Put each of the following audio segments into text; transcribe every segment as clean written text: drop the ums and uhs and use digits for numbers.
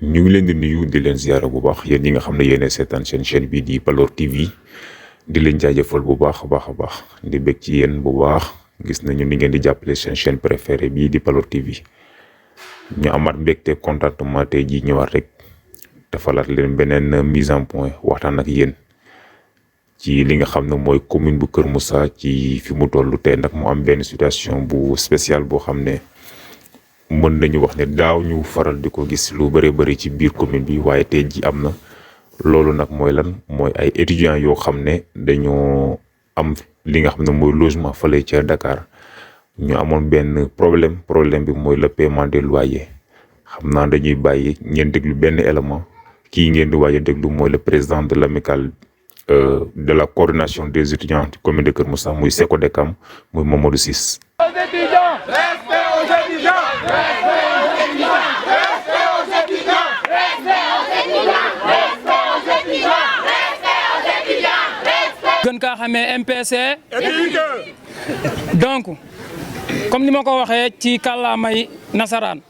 ñu ngi leen di nuyu di leen ziara bu baax yéen ñi nga xam ne yéen seetaan seen chaîne bii di Balor TV di leen jaajëfal bu baax a baax di bég ci yéen bu baax gis nañu ni ngeen di jàppale seen chaîne préférée bii di Balor TV ñu amaat mbégte contentement tey jii ñëwaat rek defalaat leen beneen mise en point waxtaan ak yéen ci li nga xam ne mooy commune bu Kër Moussa ci fi mu toll tey nag mu am benn situation bu spéciale boo xam ne mën nañu wax ne daaw ñu faral di ko gis lu bëri ci biir commune bi waaye tey ji am na loolu nag mooy lan mooy ay étudiants yoo xam ne dañoo am li nga xam ne mooy logement fële ca Dakar ñu amoon benn problème bi mooy le paiement des loyers xam naa dañuy bàyyi ngeen déglu benn élément kii ngeen di waaye déglu mooy le président de l'amicale de la coordination des étudiants du commune de Kër Moussa muy Seko Dekam muy Mamadou Ciss. gën kaa xamee MPC donc comme ni ma ko waxee ci kàllaamay nasaraan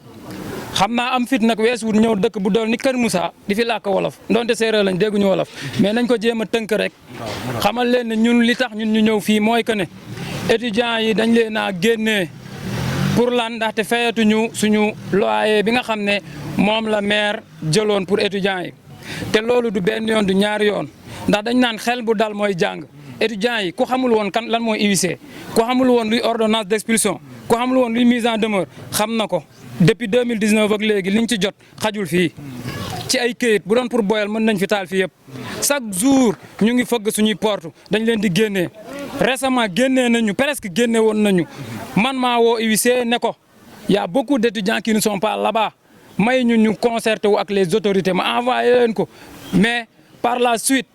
xam naa am fit nag weesuwut ñëw dëkk bu dool ni Kër Moussa di fi làkk wolof ndonte séeréer lañ dégguñu wolof mais nañ ko jéem a tënk rek xamal leen ne ñun li tax ñun ñu ñëw fii mooy que ne étudiants yi dañ leen a génnee pour lan ndaxte fayatuñu suñu loyer bi nga xam ne moom la maire jëloon pour étudiants yi te loolu du benn yoon du ñaari yoon ndax dañ naan xel bu dal mooy jàng étudiants yi ku xamul woon kan lan mooy UIC ku xamul woon luy ordonnance d'expulsion ku xamul woon luy mise en demeure xam na ko depuis 2019 ak léegi liñ ci jot xajul fii ci ay këyit bu doon pour boyal mën nañ fi taal fii yëpp chaque jour ñu ngi fëgg suñuy porte dañ leen di génnee récemment génnee nañu presque génne woon nañu man maa woo UIC ne ko y a beaucoup d'étudiants qui ne sont pas là-bas may ñu concerté wu ak les autorités ma envoyé leen ko mais par la suite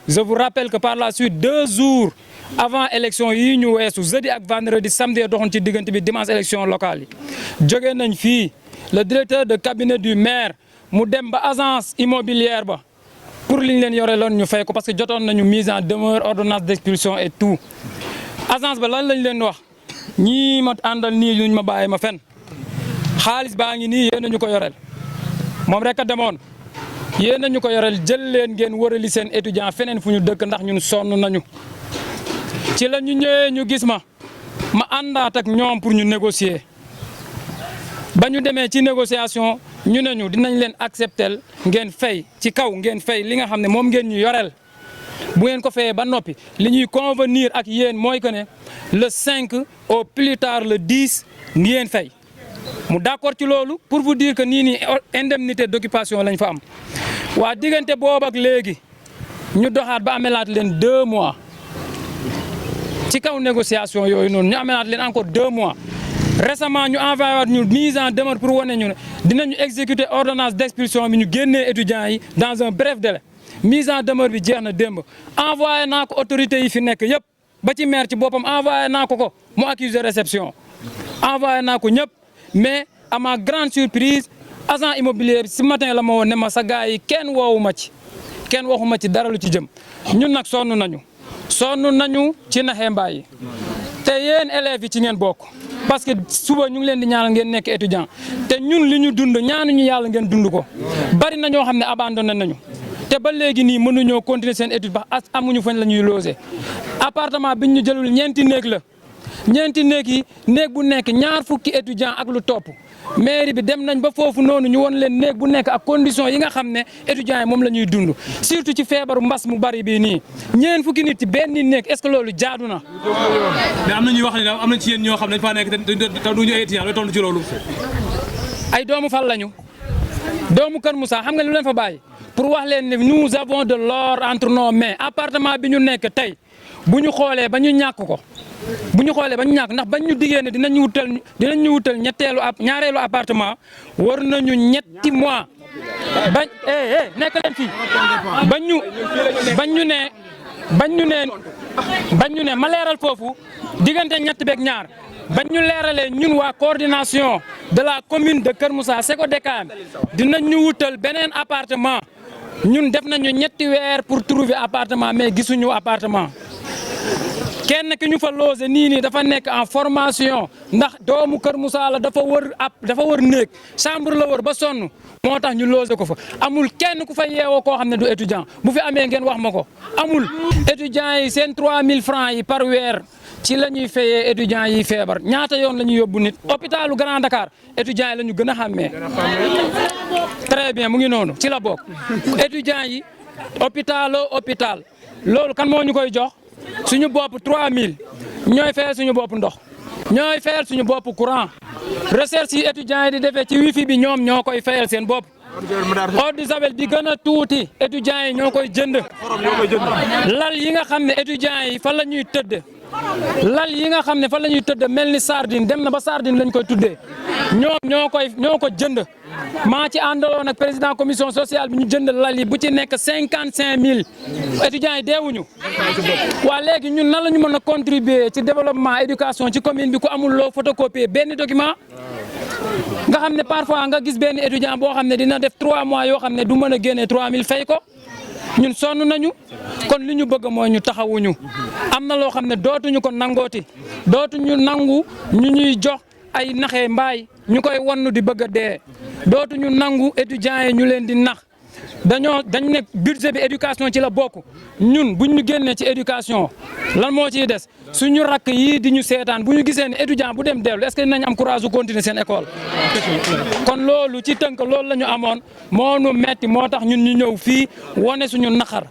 je vous rappelle que par la suite 2 jours avant élection yi ñu weesu jeudi ak vendredi samedi doxoon ci diggante bi dimanche élection locale yi jógee nañ fii le directeur de cabinet du maire mu dem ba agence immobilière ba pour liñ leen yore loon ñu fay ko parce que jotoon nañu mise en demeure ordonnance d'expulsion et tout agence ba lan lañ leen wax ñii ma àndal nii luñ ma bàyyi ma fen xaalis baa ngi nii yéen a ñu ko yoreel moom rek a demoon yéen a ñu ko yoreel jël leen ngeen wërali seen étudiant feneen fu ñu dëkk ndax ñun sonn nañu ci la ñu ñëwee ñu gis ma àndaat ak ñoom pour ñu négocier ba ñu demee ci négociation ñu ne ñu dinañ leen accepter ngeen fay ci kaw ngeen fay li nga xam ne moom ngeen ñu yoreel bu ngeen ko fayee ba noppi li ñuy convenir ak yéen mooy que ne le 5 au plus tard le 10 ngeen fay mu d'accord ci loolu pour vous dire que nii indemnité d'occupation lañ fa am waa diggante boobu ak léegi ñu doxaat ba amelaat leen 2 mois ci kaw négociation yooyu noonu ñu amelaat leen encore 2 mois récemment ñu envoyé waat ñu mise en demeure pour wane ñu ne dinañu exécuter ordonnance d'expulsion bi ñu génnee étudiants yi dans un bref délai mise en demeure bi jeex na démb envoyé naa ko autorités yi fi nekk yëpp ba ci maire ci boppam envoyé naa ko mu accusé réception envoyé naa ko ñëpp mais à ma grande surprise agent immobilier bi si matin la ma woon ne ma sa gars yi kenn waxuma ci dara lu ci jëm ñun nag sonn nañu ci naxee mbaay yi te yéen élèves yi ci ngeen bokk parce que suba ñu ngi leen di ñaanal ngeen nekk étudiant te ñun li ñu dund ñaanuñu yàlla ngeen dund ko bari na ñoo xam ne abandonné nañu te ba léegi nii mënuñoo continuer seen étude ba amuñu fañ la ñuy loger appartement biñ ñu jëlul ñeenti néeg la ñeenti néeg yi néeg bu nekk ñaar fukki étudiant ak lu topp mairie bi dem nañ ba foofu noonu ñu won leen néeg bu nekk ak condition yi nga xam ne étudiants yi moom la ñuy dund surtout ci feebaru mbas mu bari bii nii ñeen fukki nit ci benn néeg est-ce que loolu jaadu na. mais am na ñuy wax ne am na ci yéen ñoo xam ne dañ faa nekk te duñu ay étudiants looy tontu ci loolu. ay doomu fal lañu doomu Kër Moussa xam nga lu leen fa bàyyi pour wax leen ne nous avons de l'or entre nos mains appartement bi ñu nekk tey bu ñu xoolee ba ñu ñàkk ko. bu ñu xoolee ba ñu ñàkk ndax bañ ñu diggee ne dinañ ñu wutal ñaareelu appartement war nañu ñetti mois bañ nekk leen fii bañ ñu ne ma leeral foofu diggante ñett beeg ñaar bañ ñu leeralee ñun waa coordination de la commune de Kër Moussa Seko Dekam dinañ ñu wutal beneen appartement ñun def nañu ñetti weer pour trouver appartement mais gisuñu appartement kenn ki ñu fa logé nii dafa nekk en formation ndax doomu Kër Moussa la dafa wër néeg chambre la wër ba sonn moo tax ñu logé ko fa amul kenn ku fa yeewoo koo xam ne du étudiant bu fi amee ngeen wax ma ko amul. étudiants yi seen 3000 francs yi par weer ci la ñuy fayee étudiants yi feebar ñaata yoon la ñuy yóbbu nit hôpitalu Grand Dakar étudiants yi la ñu gën a xàmmee. très bien mu ngi noonu ci la bokk étudiants yi hôpital loolu kan moo ñu koy jox suñu bopp 3000 ñooy fayal suñu bopp ndox ñooy fayal suñu bopp courant recherche yi étudiants yi di defee ci wifi bi ñoom ñoo koy fayal seen bopp. eau de javel bi gën a tuuti étudiants yi ñoo koy jënd lal yi nga xam ne étudiants yi fa la ñuy tëdd lal yi nga xam ne fa la ñuy tëdd mel ni sardine dem na ba sardine lañ koy tuddee ñoo ko jënd maa ci àndaloon ak président commission sociale bi ñu jënd lal yi bu ci nekk 55000 étudiants yi deewuñu waa léegi ñun nan la ñu mën a contribuer ci développement éducation ci commune bi ku amul loo photocopier benn document nga xam ne parfois nga gis benn étudiant boo xam ne dina def 3 mois yoo xam ne du mën a génnee 3000 fay ko ñun sonn nañu kon li ñu bëgg mooy ñu taxawuñu am na loo xam ne dootuñu ko nangooti dootuñu nangu ñu ñuy jox ay naxee mbaay ñu koy wannu di bëgg a dee dootuñu nangu étudiants yi ñu leen di nax dañ ne budget bi éducation ci la bokk ñun buñ ñu génnee ci éducation lan moo ciy des suñu rakk yii di ñu seetaan bu ñu gisee ne étudiant bu dem dellu est-ce que dinañ am courage su continuer seen école kon loolu ci tënk loolu la ñu amoon moo nu metti moo tax ñun ñu ñëw fii wane suñu naqar.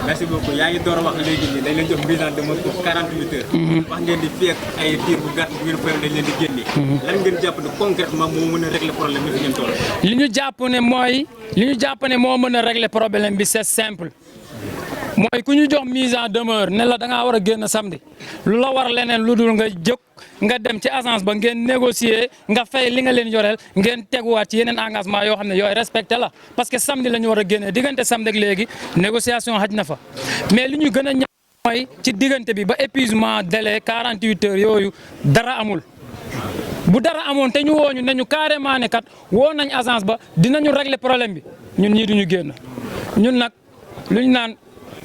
merci beaucoup yaa ngi door a wax léegi nii dañ leen jox mise en demeure pour 48 heures. wax ngeen di fekk ay diir bu gàtt bu ngeen fayal dañ leen di génne. lan ngeen jàpp ne concrètement moo mën a régler problème bi fi ngeen toll. li ñu jàpp ne moo mën a régler problème bi c'est simple mooy ku ñu jox mise en demeure ne la da ngaa war a génn samedi lu la war leneen lu dul nga jóg nga dem ci agence ba ngeen négocier nga fay li nga leen yoreel ngeen teguwaat ci yeneen engagement yoo xam ne yooyu respecté la parce que samedi la ñu war a génnee diggante samedi ak léegi négociation xaj na fa mais li ñu gën a ñaaw mooy ci diggante bi ba épuisement délai 48 heures yooyu dara amul. bu dara amoon te ñu wooñu ne ñu carrément ne kat woo nañ agence ba dinañu régler problème bi ñun ñii duñu génn ñun nag luñ naan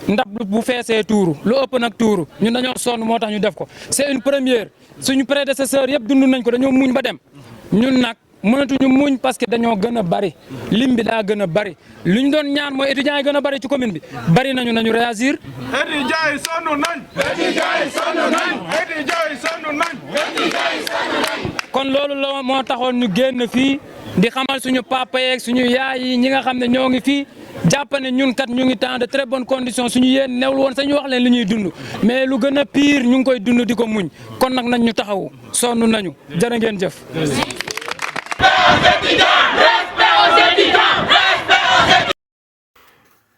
ndab bu feesee tuuru lu ëpp nag tuuru ñun dañoo sonn moo tax ñu def ko c'est une première suñu prédécesseur yëpp dund nañ ko dañoo muñ ba dem ñun nag mënatuñu muñ parce que dañoo gën a bari lim bi daa gën a bari lu ñu doon ñaan mooy étudiants yi gën a bari ci commune bi bari nañu réagir. étudiants yi sonn nañ. kon loolu la moo taxoon ñu génn fii di xamal suñu papa yeeg suñu yaay yi ñi nga xam ne ñoo ngi fii jàpp ne ñun kat ñu ngi temps de très bonnes conditions suñu yéen newul woon sañu wax leen li ñuy dund mais lu gën a pire ñu ngi koy dund di ko muñ kon nag nañ ñu taxawu sonn nañu jërë ngeen jëf.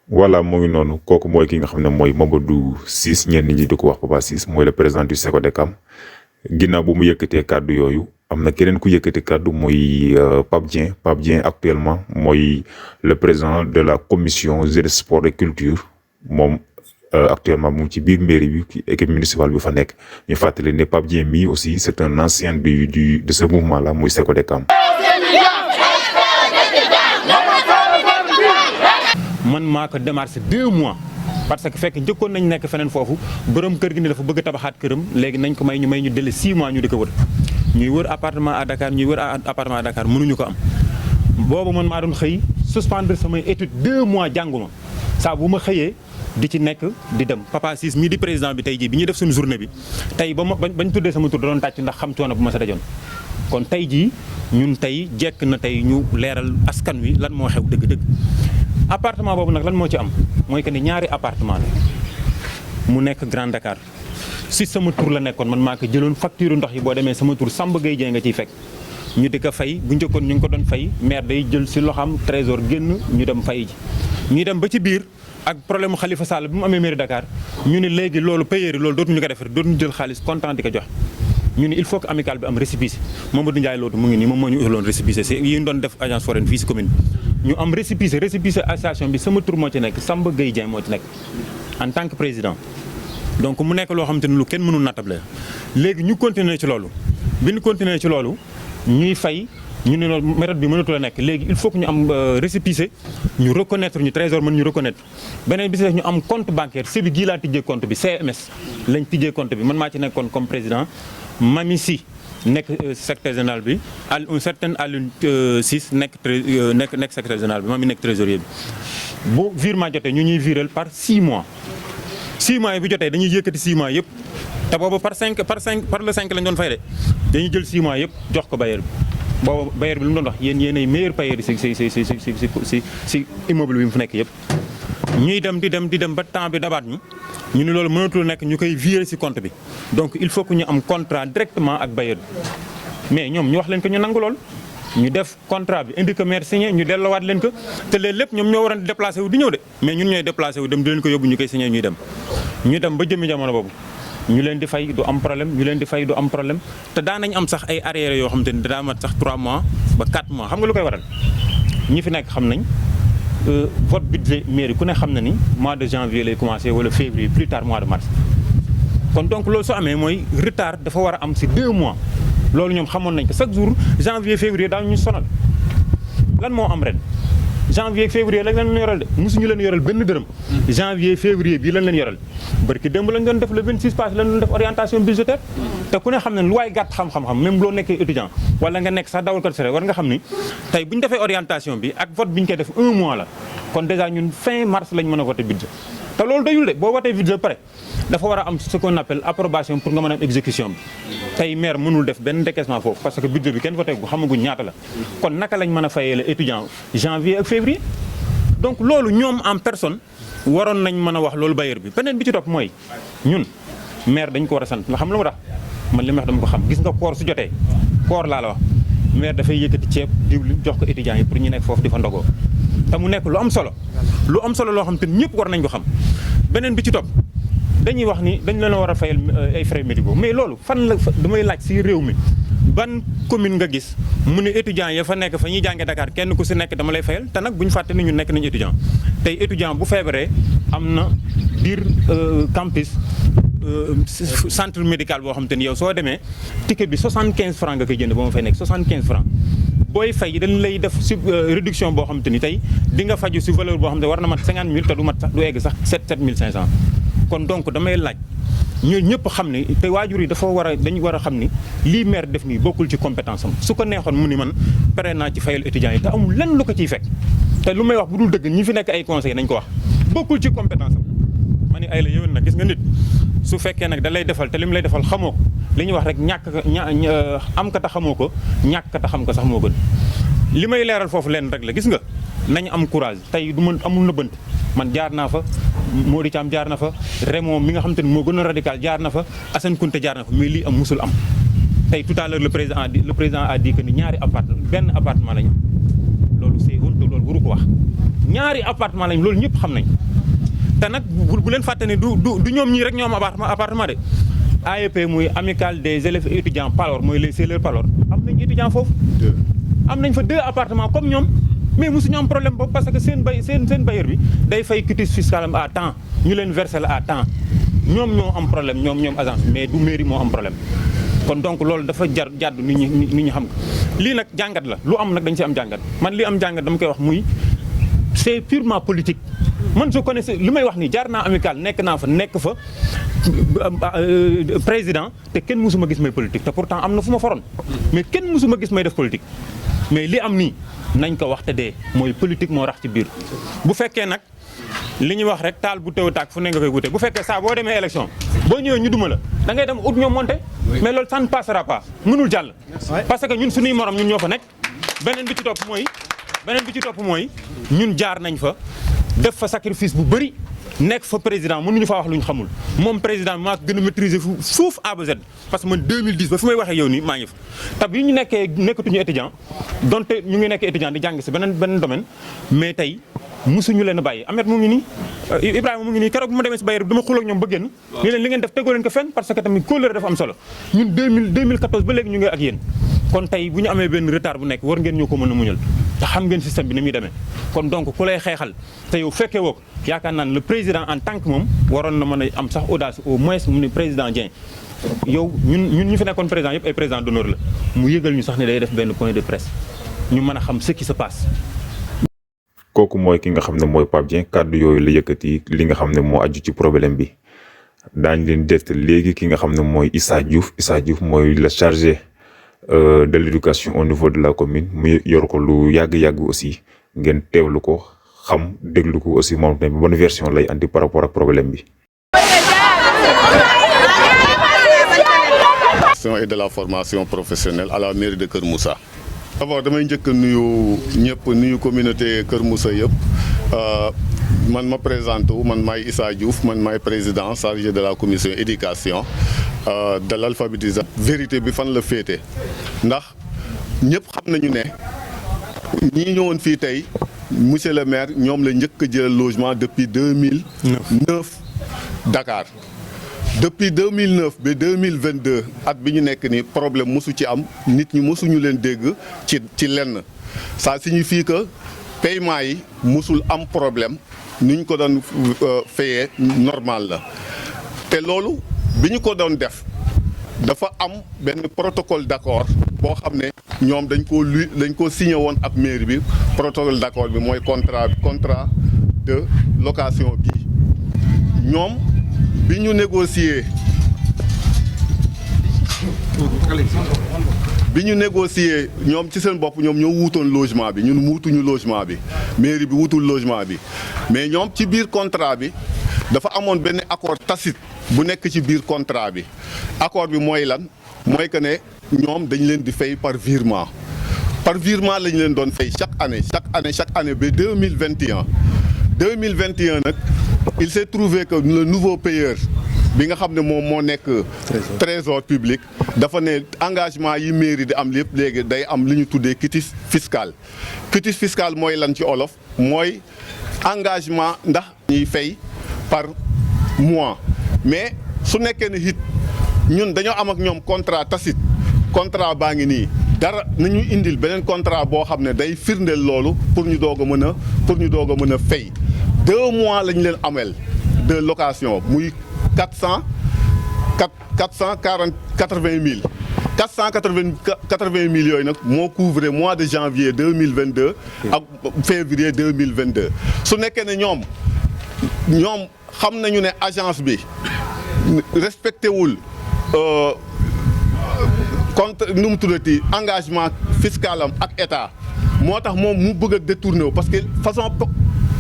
voilà mu ngi noonu kooku mooy ki nga xam ne mooy Mamadou Ciss ñenn ñi di ko wax Papa Ciss mooy le président du SECODECAM ginnaaw bu mu yëkkatee kàddu yooyu am na keneen ku yëkkati kàddu muy Pape Dieng actuellement mooy le président de la commission jeunesse sport et culture moom actuellement mu ngi ci biir mairie bi équipe municipale bi fa nekk ñu fàttali ne Pape Dieng mii aussi c'est un ancien de ce mouvement là muy SECODECAM. man maa ko démarché 2 mois parce que fekk njëkkoon nañ nekk feneen foofu borom kër gi ne dafa bëgg a tabaxaat këram léegi nañ ko may ñu délai 6 mois ñu di ko wër ñuy wër appartement à Dakar mënuñu ko am boobu man maa doon xëy suspendre samay études 2 mois jànguma saa bu ma xëyee di ci nekk di dem Papa Ciss mii di président bi tey jii bi ñuy def suñu journée bi tey bañ tuddee sama tur da doon tàcc ndax xam coono bu ma sa dajoon kon tey jii ñun tey jekk na tey ñu leeral askan wi lan moo xew dëgg-dëgg appartement boobu nag lan moo ci am mooy que ni ñaari appartement la mu nekk Grand Dakar si sama tur la nekkoon man maa ko jëloon facture ndox yi boo demee sama tur Samba Gueye Dieng nga ciy fekk ñu di ko fay bu njëkkoon ñu ngi ko doon fay maire day jël si loxam trésor génn ñu dem fay ji ñuy dem ba ci biir ak problème Khalifa Sall bi mu amee mairie Dakar ñu ne léegi loolu payeur yi loolu dootuñu ko defar dootuñu jël xaalis comptant di ko jox ñu ne il faut que amical bi am récépissé Mamadou Ndiaye Lootu mu ngi nii moom moo ñu utaloon récépissé si yi ñu doon def agence foraine fii si commune ñu am récépissé association bi sama tur moo ci nekk Samba Gueye Dieng moo ci nekk en tant que président donc mu nekk loo xamante ni lu kenn mënul nattable léegi ñu continuer ci loolu bi ñu continuer ci loolu ñuy fay ñu ne loolu méthode bi mënatul a nekk léegi il faut que ñu am récépissé ñu reconnaître ñu trésor mën ñu reconnaître beneen bi si ñu am compte bancaire CEBI gii laa tijjee compte bi CMS lañ tijjee compte bi man maa ci nekkoon comme président Mami Si nekk secrétaire général bi un certain Alioune Ciss nekk secrétaire général bi Mami nekk trésorier bi bu virement jotee ñu ñuy viral par 6 mois 6 mois yi bu jotee dañuy yëkkati 6 mois yëpp te boobu par le 5 lañ doon fay de dañuy jël 6 mois yëpp jox ko bailleur bi boobu bailleur bi lu mu doon wax yéenay meilleur payeur yi si immeuble bi mu fu nekk yëpp ñuy dem di dem ba temps bi dabaat ñu ne loolu mënatul nekk ñu koy virer ci compte bi donc il faut que ñu am contrat directement ak bailleur bi mais ñoom ñu wax leen ko ñu nangu lool ñu def contrat bi indi ko maire signé ñu delloowaat leen ko te léegi lépp ñoom ñoo waroon déplacé wu di ñëw de mais ñun ñooy déplacé wu dem di leen ko yóbbu ñu koy signé ñuy dem ñu dem ba jëmmi jamono boobu ñu leen di fay du am problème te daan nañ am sax ay arriérés yoo xam te ne daa mat sax 3 mois ba 4 mois xam nga lu koy waral ñi fi nekk xam nañ vote budget mairie ku ne xam na ni mois de janvier lay commencé wala février plus tard mois de mars kon donc loolu soo amee mooy retard dafa war a am ci 2 mois loolu ñoom xamoon nañ ko chaque jour janvier février daañu ñu sonal lan moo am ren janvier février lañ leen yoral de mosuñu leen yoral benn dërëm janvier février bii lañ leen yoral barki démb lañ doon def le 26 passé lañ doon def orientation budgétaire te ku ne xam ne lu waay gàtt xam-xam même loo nekkee étudiant wala nga nekk sax dawal ko sere war nga xam ni tey bu ñu defee orientation bi ak vote bi ñu koy def 1 mois la kon déjà ñun fin mars lañ mën a voté budget te loolu doyul de boo voté budget pare dafa war a am ce qu'on appelle approbation pour nga mën a am exécution bi tey maire mënul def benn décaissement foofu parce que budget bi kenn voté gu xamaguñ ñaata la kon naka lañ mën a fayee la étudiant janvier ak février donc loolu ñoom en personne waroon nañ mën a wax loolu bailleur bi beneen bi ci topp mooy ñun maire dañ ko war a sant nga xam lu ma tax man li ma wax dama ko xam gis nga koor su jotee koor laa la wax maire dafay yëkkati ceeb diwlin jox ko étudiants yi pour ñu nekk foofu di fa ndogoo te mu nekk lu am solo loo xam te ñëpp war nañ ko xam beneen bi ci topp dañuy wax ni dañ leen a war a fayal ay frais médicaux mais loolu fan la damay laaj si réew mi ban commune nga gis mu ne étudiants ya fa nekk fa ñuy jàngee Dakar kenn ku si nekk dama lay fayal te nag bu ñu fàtte ni ñu nekk nañu étudiant tey étudiant bu feebaree am na biir campus centre médical boo xam te ni yow soo demee ticket bi 75 francs nga koy jënd ba ma fay nekk 75 francs booy fay dañ lay def si réduction boo xam te ni tey di nga faju si valeur boo xam te war na mat 50 000 te du mat sax du egg sax 7 500 kon donc damay laaj ñooñu ñëpp xam ne te waajur yi dañu war a xam ni lii maire def nii bokkul ci compétence am su ko neexoon mu ni man pare naa ci fayal étudiants yi te amul lenn lu ko ciy fekk te lu may wax bu dul dëgg ñi fi nekk ay conseil nañ ko wax bokkul ci compétence am ma ni ay la yëwén nag gis nga nit su fekkee nag da lay defal te li mu lay defal xamoo ko li ñuy wax rek am ka ta xamoo ko ñàkk ka ta xam ko sax moo gën li may leeral foofu leen rek la gis nga nañ am courage tey du ma amul na bënt man jaar naa fa Mody Thiam jaar na fa Raymond mi nga xam te ne moo gën a radical jaar na fa Assane Kounté jaar na fa mais lii am musul am tey tout à l'heure le président a dit que ni benn appartement lañu loolu c'est honte loolu waru ko wax ñaari appartement lañ loolu ñëpp xam nañ te nag bu leen fàtte ne du ñoom ñii rek ñoo am appartement de AEP muy amicale des élèves et étudiants Palor mooy les sœurs Palor am nañ étudiant foofu am nañ fa 2 appartements comme ñoom mais mosuñu am problème boobu parce que seen bailleur bi day fay quitus fiscal am à temps ñu leen verser la à temps ñoom ñoo am problème ñoom agence mais du mairie moo am problème kon donc loolu dafa jàddu nit ñi xam ko lii nag jàngat la lu am nag dañ si am jàngat man li am jàngat dama koy wax muy c'est purement politique man je connais li may wax ni jaar naa amical nekk fa président te kenn mësuma gis may politique te pourtant am na fu ma foroon mais kenn mësuma gis may def politique mais li am nii nañ ko wax te dee mooy politique moo rax ci biir bu fekkee nag li ñuy wax rek taal bu teew tàkk fu ne nga koy wute bu fekkee saa boo demee élection boo ñëwee ñu duma la da ngay dem ut ñoom monté mais loolu ça ne passera pas mënul jàll parce que ñun suñuy morom ñun ñoo fa nekk beneen bi ci topp mooy ñun jaar nañ fa def fa sacrifice bu bëri nekk fa président mënuñu faa wax lu ñu xamul moom président bi maa ko gën a maîtriser foofu A ba Z parce que man 2010 ba fi may waxee yow nii maa ngi fa te bi ñu nekkatuñu étudiant donte ñu ngi nekk étudiant di jàng si beneen domaine mais tey musuñu leen a bàyyi Ahmed mu ngi nii Ibrahima mu ngi nii keroog bi ma demee si bailleur bi dama xuloo ak ñoom ba génn ni leen li ngeen def tegoo leen ko fenn parce que tamit kóllëre dafa am solo ñun 2014 ba léegi ñu ngi ak yéen kon tey bu ñu amee benn retard bu nekk war ngeen ñoo ko mën a muñal te xam ngeen système bi ni muy demee kon donc ku lay xeexal te yow fekkee woo ko yaakaar naa ne le président en tant que moom waroon na mën a am sax audace au moins mu ne président Dieng yow ñun ñu fi nekkoon président yëpp ay président d'honneur la mu yëgal ñu sax ne day def benn point de presse ñu mën a xam ce qui se passe. kooku mooy ki nga xam ne mooy Pape Dieng kàddu yooyu la yëkkati li nga xam ne moo aju ci problème bi daañ leen dett léegi ki nga xam ne mooy Issa Diouf mooy le chargé de l'éducation au niveau de la commune mu yor ko lu yàgg-yàgg aussi ngeen teewlu ko xam déglu ko aussi moom tamit bonne version lay andi par rapport ak problème bi. Et de la formation professionnelle à la mairie de Kër Moussa. D'abord damay njëkk a nuyu ñëpp nuyu communauté Kër Moussa yëpp man ma présenté wu man maay Issa Diouf man maay président chargé de la commission éducation de l'alphabétisation. vérité bi fan la féete ndax ñëpp xam nañu ne ñi ñëwoon fii tey monsieur le maire ñoom la njëkk a jël logement depuis 2009 Dakar. depuis 2009 ba 2022 at bi ñu nekk ni problème mosu ci am nit ñi mosuñu leen dégg ci lenn ça signifie que paiement yi mosul am problème ni ñu ko doon fayee normal la te loolu bi ñu ko doon def dafa am benn protocole d'accord boo xam ne ñoom dañ ko signé woon ak mairie bi protocole d'accord bi mooy contrat de location bi ñoom bi ñu négocier ñoom ci seen bopp ñoom ñoo wuutoon logement bi ñun wuutuñu logement bi mairie bi wutul logement bi mais ñoom ci biir contrat bi dafa amoon benn accord tacite bu nekk ci biir contrat bi accord bi mooy lan mooy que ne ñoom dañ leen di fay par virement lañ leen doon fay chaque année ba 2021 nag il s'est trouvé que le nouveau payeur bi nga xam ne moom moo nekk trésor public dafa ne engagement yi mairie di am lépp léegi day am li ñu tuddee quitus fiscal mooy lan ci olof mooy engagement ndax ñuy fay par mois mais su nekkee ne it ñun dañoo am ak ñoom contrat tacite contrat baa ngi nii dara nañu indil beneen contrat boo xam ne day firndeel loolu pour ñu doog a mën a fay 2 mois lañ leen amel de location muy 480 000 480 000 yooyu nag moo couvrir mois de janvier 2022 ak février 2022 su nekkee ne ñoom xam nañu ne agence bi respecté wul compte nu mu tuddati engagement fiscal am ak état moo tax moom mu bëgg a détourné wu parce que façon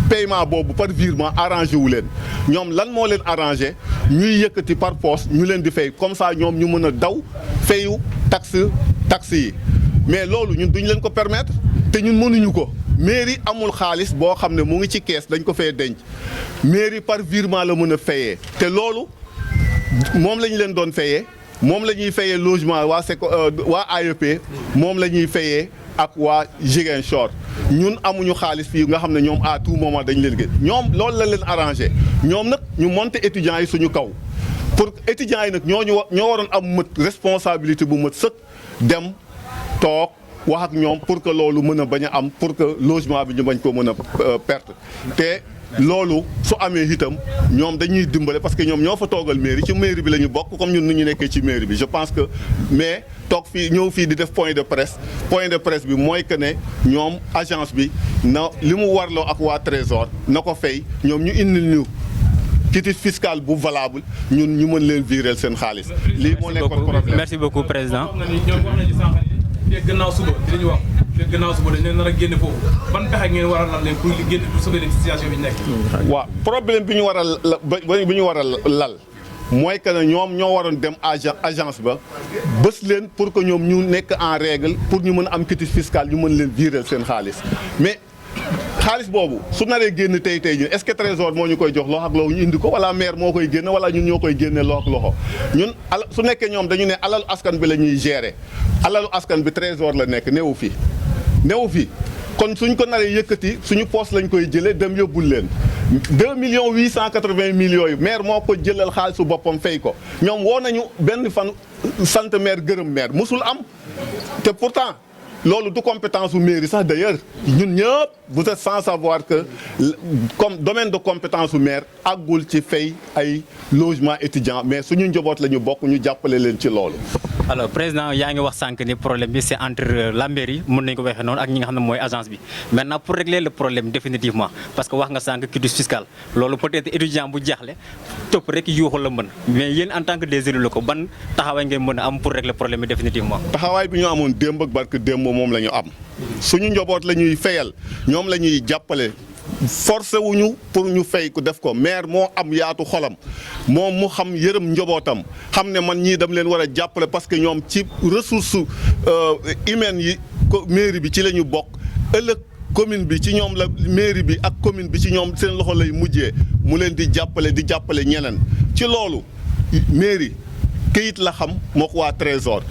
paiement boobu par virement arrangé wu leen ñoom lan moo leen arrangé ñuy yëkkati par poste ñu leen di fay comme ça ñoom ñu mën a daw fayu taxe yi mais loolu ñun duñ leen ko permettre te ñun mënuñu ko mairie amul xaalis boo xam ne mu ngi ci kees dañ ko fay denc mairie par virement la mën a fayee te loolu moom lañ leen doon fayee moom la ñuy fayee logement waa AEP moom la ñuy fayee ak waa Ziguinchor ñun amuñu xaalis fii nga xam ne ñoom à tout moment dañ leen gën ñoom loolu la leen arrangé ñoom nag ñu monter étudiants yi suñu kaw pour étudiants yi nag ñoo waroon am mët responsabilité bu mët sëkk dem toog wax ak ñoom pour que loolu mën a bañ a am pour que logement bi ñu bañ ko mën a perte te loolu su amee itam ñoom dañuy dimbale parce que ñoom ñoo fa toogal mairie ci mairie bi la ñu bokk comme ñun nu ñu nekkee ci mairie bi je pense que mais toog fii ñëw fii di def point de presse bi mooy que ne ñoom agence bi na li mu warloo ak waa trésor na ko fay ñoom ñu indil ñu quitus fiscal bu valable ñun ñu mën leen virer seen xaalis. lii moo nekkoon problème. Merci beaucoup président. gannaaw suba dinañu wax gannaaw suba dañ leen nar a génne foofu ban pexe ngeen war a lan leen pour li génne pour sauver leen situation bi ñu nekk. waaw problème bi ñu war a lal mooy que ne ñoom ñoo waroon dem agence ba bës leen pour que ñoom ñu nekk en règle pour ñu mën a am quitus fiscal ñu mën leen virer seen xaalis mais xaalis boobu su naree génn tey ñun est-ce que trésor moo ñu koy jox loxo ak loxo ñu indi ko wala maire moo koy génne wala ñun ñoo koy génne loxo ak loxo ñun su nekkee ñoom dañu ne alalu askan bi la ñuy gérer alalu askan bi trésor la nekk newu fi kon suñ ko naree yëkkati suñu poste lañ koy jëlee dem yóbbul leen 2,880,000 yooyu maire moo ko jëlal xaalisu boppam fay ko ñoom woo nañu benn fan sant maire gërëm maire musul am te pourtant loolu du compétence u mairie sax d'ailleurs ñun ñëpp vous êtes sans savoir que comme domaine de compétence u maire àggul ci fay ay logement étudiant mais suñu njaboot la ñu bokk ñu jàppale leen ci loolu. alors président yaa ngi wax sànq ni problème bi c'est entre la mairie mën nañu ko waxee noonu ak ñi nga xam ne mooy agence bi maintenant pour régler le problème définitivement parce que wax nga sànq quitus fiscal loolu peut-être étudiant bu jaaxle topp rek yuuxu la mën mais yéen en tant que des élus locaux ban taxawaay ngeen mën a am pour régler problème bi définitivement. taxawaay bi ñu amoon démb ak barke démb moom la ñu am suñu njaboot la ñuy fayal ñoom la ñuy jàppale. forcé wuñu pour ñu fay ku def ko maire moo am yaatu xolam moom mu xam yërëm njobootam xam ne man ñii dam leen war a jàppale parce que ñoom ci ressources humaines yi mairie bi ci la ñu bokk ëllëg commune bi ci ñoom la mairie bi ak commune bi ci ñoom seen loxo lay mujjee mu leen di jàppale ñeneen ci loolu mairie këyit la xam moo ko waa trésor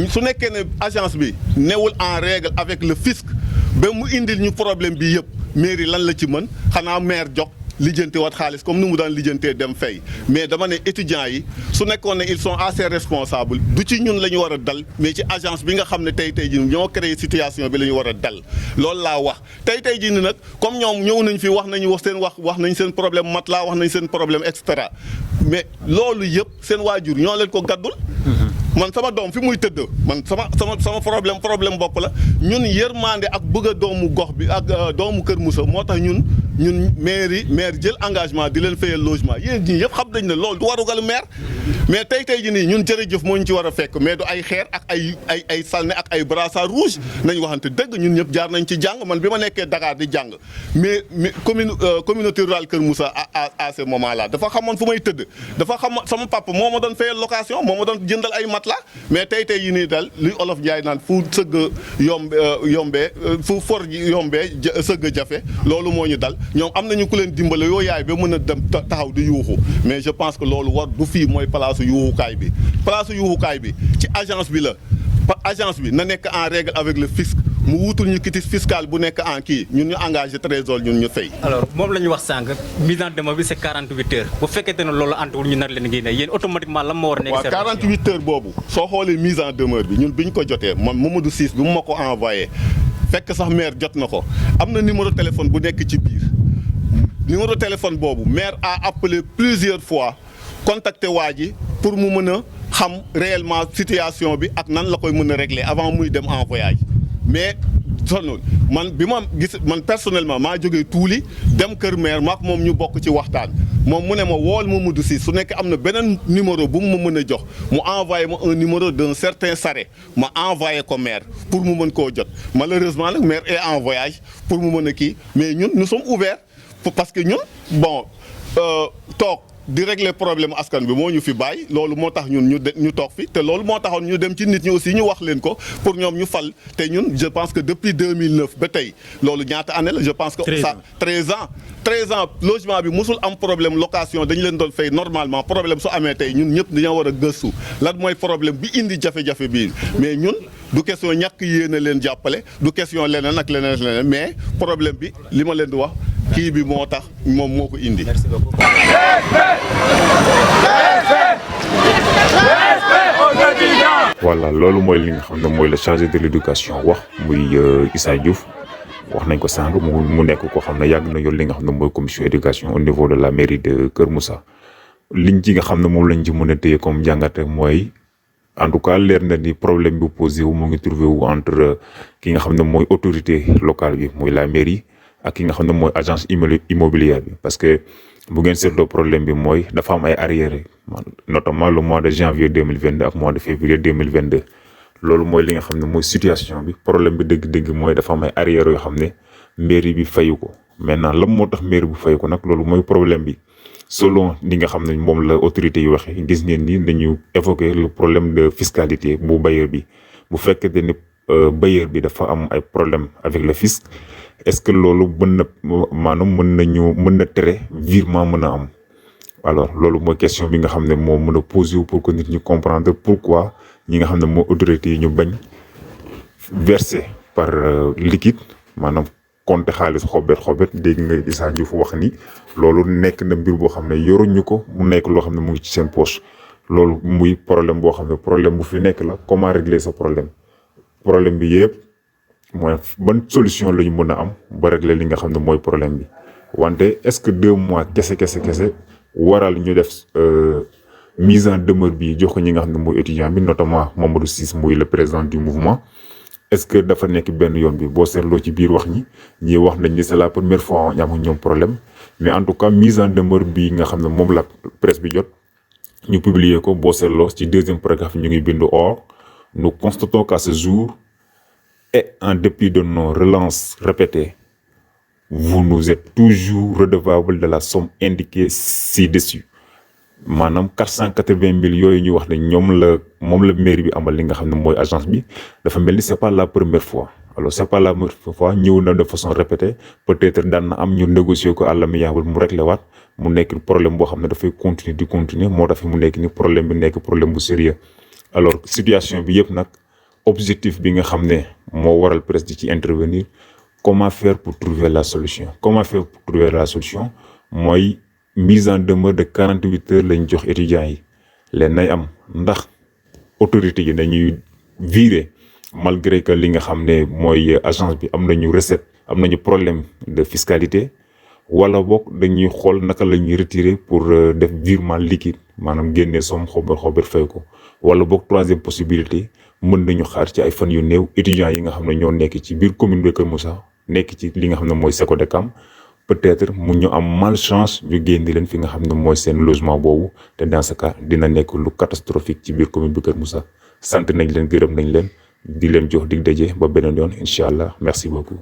su nekkee ne agence bi newul en règle avec le fisc ba mu indil ñu problème bi yëpp mairie lan la ci mën xanaa maire jox lijjanti wat xaalis comme ni mu daan lijjantee dem fay mais dama ne étudiants yi su nekkoon ne ils sont assez responsables du ci ñun la ñu war a dal mais ci agence bi nga xam ne tey ji ñoo créé situation bi la ñu war a dal loolu laa wax tey ji ni nag comme ñoom ñëw nañ fi wax nañ seen problème matelas wax nañ seen problème et cetera mais loolu yëpp seen waajur ñoo leen ko gàddul man sama doom fi muy tëdd man sama problème bopp la ñun yërmande ak bëgg a doomu gox bi ak doomu Kër Moussa moo tax ñun maire jël engagement di leen fayal logement yéen ñii yëpp xam nañ ne loolu du warugal maire mais tey ji nii ñun jërëjëf moo ñu ci war a fekk mais du ay xeer ak ay salne ak ay brassard rouge nañ waxante dëgg ñun ñëpp jaar nañ ci jàng man bi ma nekkee Dakar di jàng mais communauté rurale Kër Moussa à ce moment là dafa xamoon fu may tëdd dafa xam sama papa moo ma doon fayal location moo ma doon jëndal ay la mais tey yi nii daal li olof jaay naan fu sëgg yombee fu for yombee sëgg jafe loolu moo ñu dal ñoom am nañu ku leen dimbale yoo yaay ba mën a dem taxaw di yuuxu mais je pense que loolu war du fii mooy place yuuxukaay bi ci agence bi la agence bi na nekk en règle avec le fisc mu wutul ñu quitus fiscal bu nekk en kii ñun ñu engagé trésor ñun ñu fay. alors moom la ñu wax sànq mise en demeure bi c'est 48 heures bu fekkente ne loolu antuwul ñu nar leen génne yéen automatiquement lan moo war a nekk. waaw 48 heures boobu soo xoolee mise en demeure bi ñun bi ñu ko jotee man Mamadou Ciss bi mu ma ko envoyé fekk sax maire jot na ko am na numéro téléphone bu nekk ci biir numéro téléphone boobu maire a appelé plusieurs fois contacté waa ji pour mu mën a xam réellement situation bi ak nan la koy mën a régler avant muy dem en voyage. mais sonul man personnellement maa jógee Tuuli dem kër maire maak moom ñu bokk ci waxtaan moom mu ne ma wool Mamadou Ciss su nekk am na beneen numéro bu mu ma mën a jox mu envoyé ma un numéro d'un certain Saré ma envoyé ko maire pour mu mën koo jot malheureusement nag maire est en voyage pour mu mën a kii mais ñun nous sommes ouverts parce que ñun bon toog di régler problème askan bi moo ñu fi bàyyi loolu moo tax ñun ñu toog fi te loolu moo taxoon ñu dem ci nit ñi aussi ñu wax leen ko pour ñoom ñu fal te ñun je pense que depuis 2009 ba tey loolu ñaata année la je pense que ça 13 ans logement bi musul am problème location dañu leen doon fay normalement problème su amee tey ñun ñëpp dañoo war a gëstu lan mooy problème bi indi jafe-jafe bii mais ñun du question ñàkk yéene leen jàppale du question leneen ak leneen mais problème bi li ma leen di wax kii bi moo tax moom moo ko indi. Merci beaucoup. voilà loolu mooy li nga xam ne mooy le chargé de l'éducation wax muy Issa Diouf wax nañ ko sànq mu nekk koo xam ne yàgg na yor li nga xam ne mooy commission éducation au niveau de la mairie de Kër Moussa liñ ci nga xam ne moom lañ ci mën a téye comme jàngate mooy en tout cas leer na ni problème bi posé wu mu ngi trouvé wu entre ki nga xam ne mooy autorité locale bi muy la mairie ak ki nga xam ne mooy agence immobilière bi parce que bu ngeen seetloo problème bi mooy dafa am ay arriérés notamment le mois de janvier 2022 ak mois de février 2022 loolu mooy li nga xam ne mooy situation bi problème bi dëgg-dëgg mooy dafa am ay arriérés yoo xam ne mairie bi fayu ko maintenant lan moo tax mairie bu fayu ko nag loolu mooy problème bi selon li nga xam ne moom la autorité yi waxee gis ngeen ni dañu évoquer le problème de fiscalité bu bailleur bi bu fekkente ni bailleur bi dafa am ay problème avec le fisc est-ce que loolu mën na tere virement mën a am alors loolu mooy question bi nga xam ne moo mën a posé wu pour que nit ñi comprendre pourquoi ñi nga xam ne moo autorités yi ñu bañ verser par liquide maanaam compte xaalis xobet dégg nga Issa Diouf wax ni loolu nekk na mbir boo xam ne yoruñu ko mu nekk loo xam ne mu ngi ci seen poche loolu muy problème boo xam ne problème bu fi nekk la comment régler ce problème bi yëpp mooy ban solution la ñu mën a am ba régler li nga xam ne mooy problème bi wante est-ce que 2 mois kese waral ñu def mise en demeure bi jox ko ñi nga xam ne mooy étudiant bi notamment Mamadou Ciss muy le président du mouvement est-ce que dafa nekk benn yoon bi boo seetloo ci biir wax ñi wax nañ ni c'est la première fois ñu am ñoom problème mais en tout cas mise en demeure bi nga xam ne moom la presse bi jot ñu publier ko boo seetloo ci 2e paragraphe ñu ngi bind or nous constatons qu'à ce jour et en dépit de nos relances répétées vous nous êtes toujours redevable de la somme indiquée ci-dessus maanaam 480 000 yooyu ñu wax ne moom la mairie bi amal li nga xam ne mooy agence bi dafa mel ni c'est pas la première fois alors c'est pas la première fois ñëw na de façon répétée peut-être daan na am ñu négocier ko à l'amiable mu réglé waat mu nekk problème boo xam ne dafay continuer moo tax mu nekk ni problème bi nekk problème bu sérieux alors situation bi yëpp nag objectif bi nga xam ne moo waral presse di ci intervenir comment faire pour trouver la solution mooy mise en demeure de 48 heures lañ jox étudiants yi leen nay am ndax autorités yi dañuy virer malgré que li nga xam ne mooy agence bi am nañu recette am nañu problème de fiscalité wala boog dañuy xool naka la ñuy retirer pour def virement liquide maanaam génnee somme xober fay ko wala boog 3e possibilité mën nañu xaar ci ay fan yu néew étudiants yi nga xam ne ñoo nekk ci biir commune de Kër Moussa nekk ci li nga xam ne mooy Secodecam peut-être mu ñu am malchance ñu génne leen fi nga xam ne mooy seen logement boobu te dans ce cas dina nekk lu catastrophique ci biir commune bi Kër Moussa sant nañ leen gërëm nañ leen di leen jox dig daje ba beneen yoon incha allah merci beaucoup.